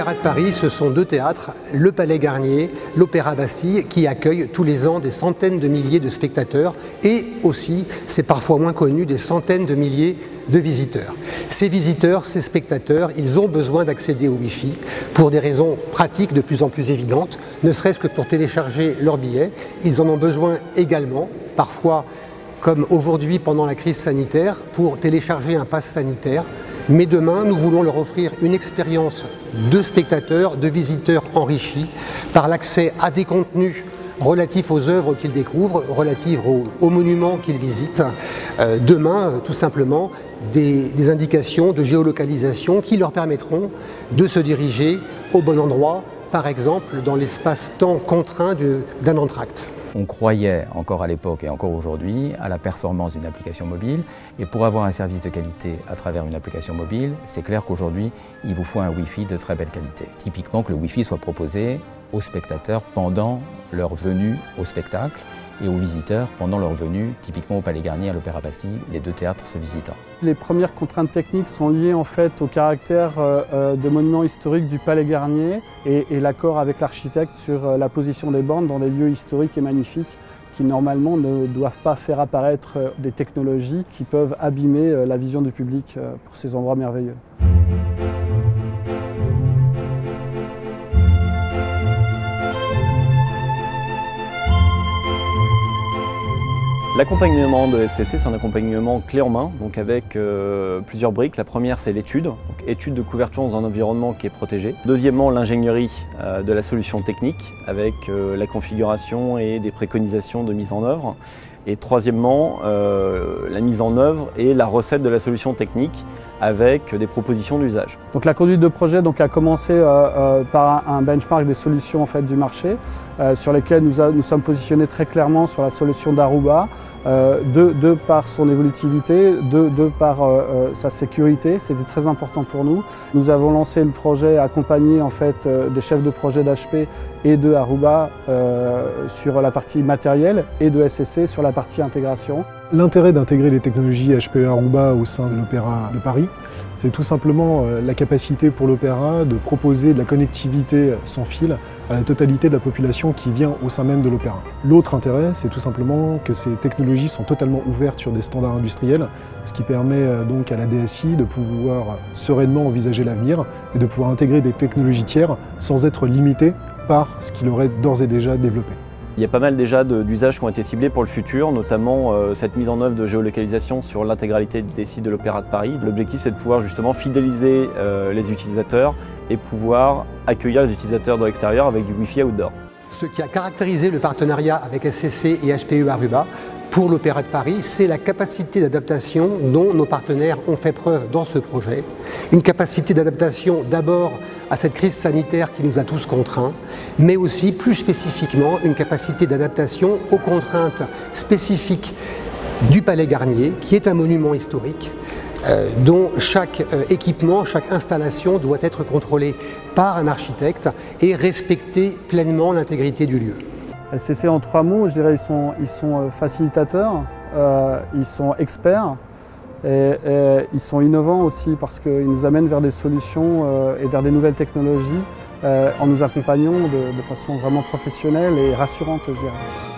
l'Opéra de Paris, ce sont deux théâtres, le Palais Garnier, l'Opéra Bastille, qui accueillent tous les ans des centaines de milliers de spectateurs et aussi, c'est parfois moins connu, des centaines de milliers de visiteurs. Ces visiteurs, ces spectateurs, ils ont besoin d'accéder au Wi-Fi pour des raisons pratiques de plus en plus évidentes, ne serait-ce que pour télécharger leurs billets. Ils en ont besoin également, parfois comme aujourd'hui pendant la crise sanitaire, pour télécharger un pass sanitaire. Mais demain, nous voulons leur offrir une expérience de spectateurs, de visiteurs enrichis par l'accès à des contenus relatifs aux œuvres qu'ils découvrent, relatifs aux monuments qu'ils visitent. Demain, tout simplement, des indications de géolocalisation qui leur permettront de se diriger au bon endroit, par exemple dans l'espace-temps contraint d'un entracte. On croyait encore à l'époque et encore aujourd'hui à la performance d'une application mobile, et pour avoir un service de qualité à travers une application mobile, c'est clair qu'aujourd'hui il vous faut un Wi-Fi de très belle qualité. Typiquement que le Wi-Fi soit proposé aux spectateurs pendant leur venue au spectacle et aux visiteurs pendant leur venue, typiquement au Palais Garnier, à l'Opéra Bastille, les deux théâtres se visitant. Les premières contraintes techniques sont liées en fait au caractère de monument historique du Palais Garnier et l'accord avec l'architecte sur la position des bornes dans des lieux historiques et magnifiques qui normalement ne doivent pas faire apparaître des technologies qui peuvent abîmer la vision du public pour ces endroits merveilleux. L'accompagnement de SCC, c'est un accompagnement clé en main, donc avec plusieurs briques. La première, c'est l'étude, donc étude de couverture dans un environnement qui est protégé. Deuxièmement, l'ingénierie de la solution technique, avec la configuration et des préconisations de mise en œuvre. Et troisièmement, la mise en œuvre et la recette de la solution technique avec des propositions d'usage. Donc la conduite de projet a commencé par un benchmark des solutions en fait, du marché sur lesquelles nous sommes positionnés très clairement sur la solution d'Aruba, de par son évolutivité, de par sa sécurité, c'était très important pour nous. Nous avons lancé le projet accompagné en fait, des chefs de projet d'HP et de Aruba sur la partie matérielle et de SCC sur la partie intégration. L'intérêt d'intégrer les technologies HPE Aruba au sein de l'Opéra de Paris, c'est tout simplement la capacité pour l'Opéra de proposer de la connectivité sans fil à la totalité de la population qui vient au sein même de l'Opéra. L'autre intérêt, c'est tout simplement que ces technologies sont totalement ouvertes sur des standards industriels, ce qui permet donc à la DSI de pouvoir sereinement envisager l'avenir et de pouvoir intégrer des technologies tiers sans être limité par ce qu'il aurait d'ores et déjà développé. Il y a pas mal déjà d'usages qui ont été ciblés pour le futur, notamment cette mise en œuvre de géolocalisation sur l'intégralité des sites de l'Opéra de Paris. L'objectif, c'est de pouvoir justement fidéliser les utilisateurs et pouvoir accueillir les utilisateurs de l'extérieur avec du Wi-Fi outdoor. Ce qui a caractérisé le partenariat avec SCC et HPE Aruba pour l'Opéra de Paris, c'est la capacité d'adaptation dont nos partenaires ont fait preuve dans ce projet. Une capacité d'adaptation d'abord à cette crise sanitaire qui nous a tous contraints, mais aussi plus spécifiquement une capacité d'adaptation aux contraintes spécifiques du Palais Garnier, qui est un monument historique, dont chaque équipement, chaque installation doit être contrôlée par un architecte et respecter pleinement l'intégrité du lieu. SCC en 3 mots, je dirais ils sont facilitateurs, ils sont experts et ils sont innovants aussi parce qu'ils nous amènent vers des solutions et vers des nouvelles technologies en nous accompagnant de façon vraiment professionnelle et rassurante, je dirais.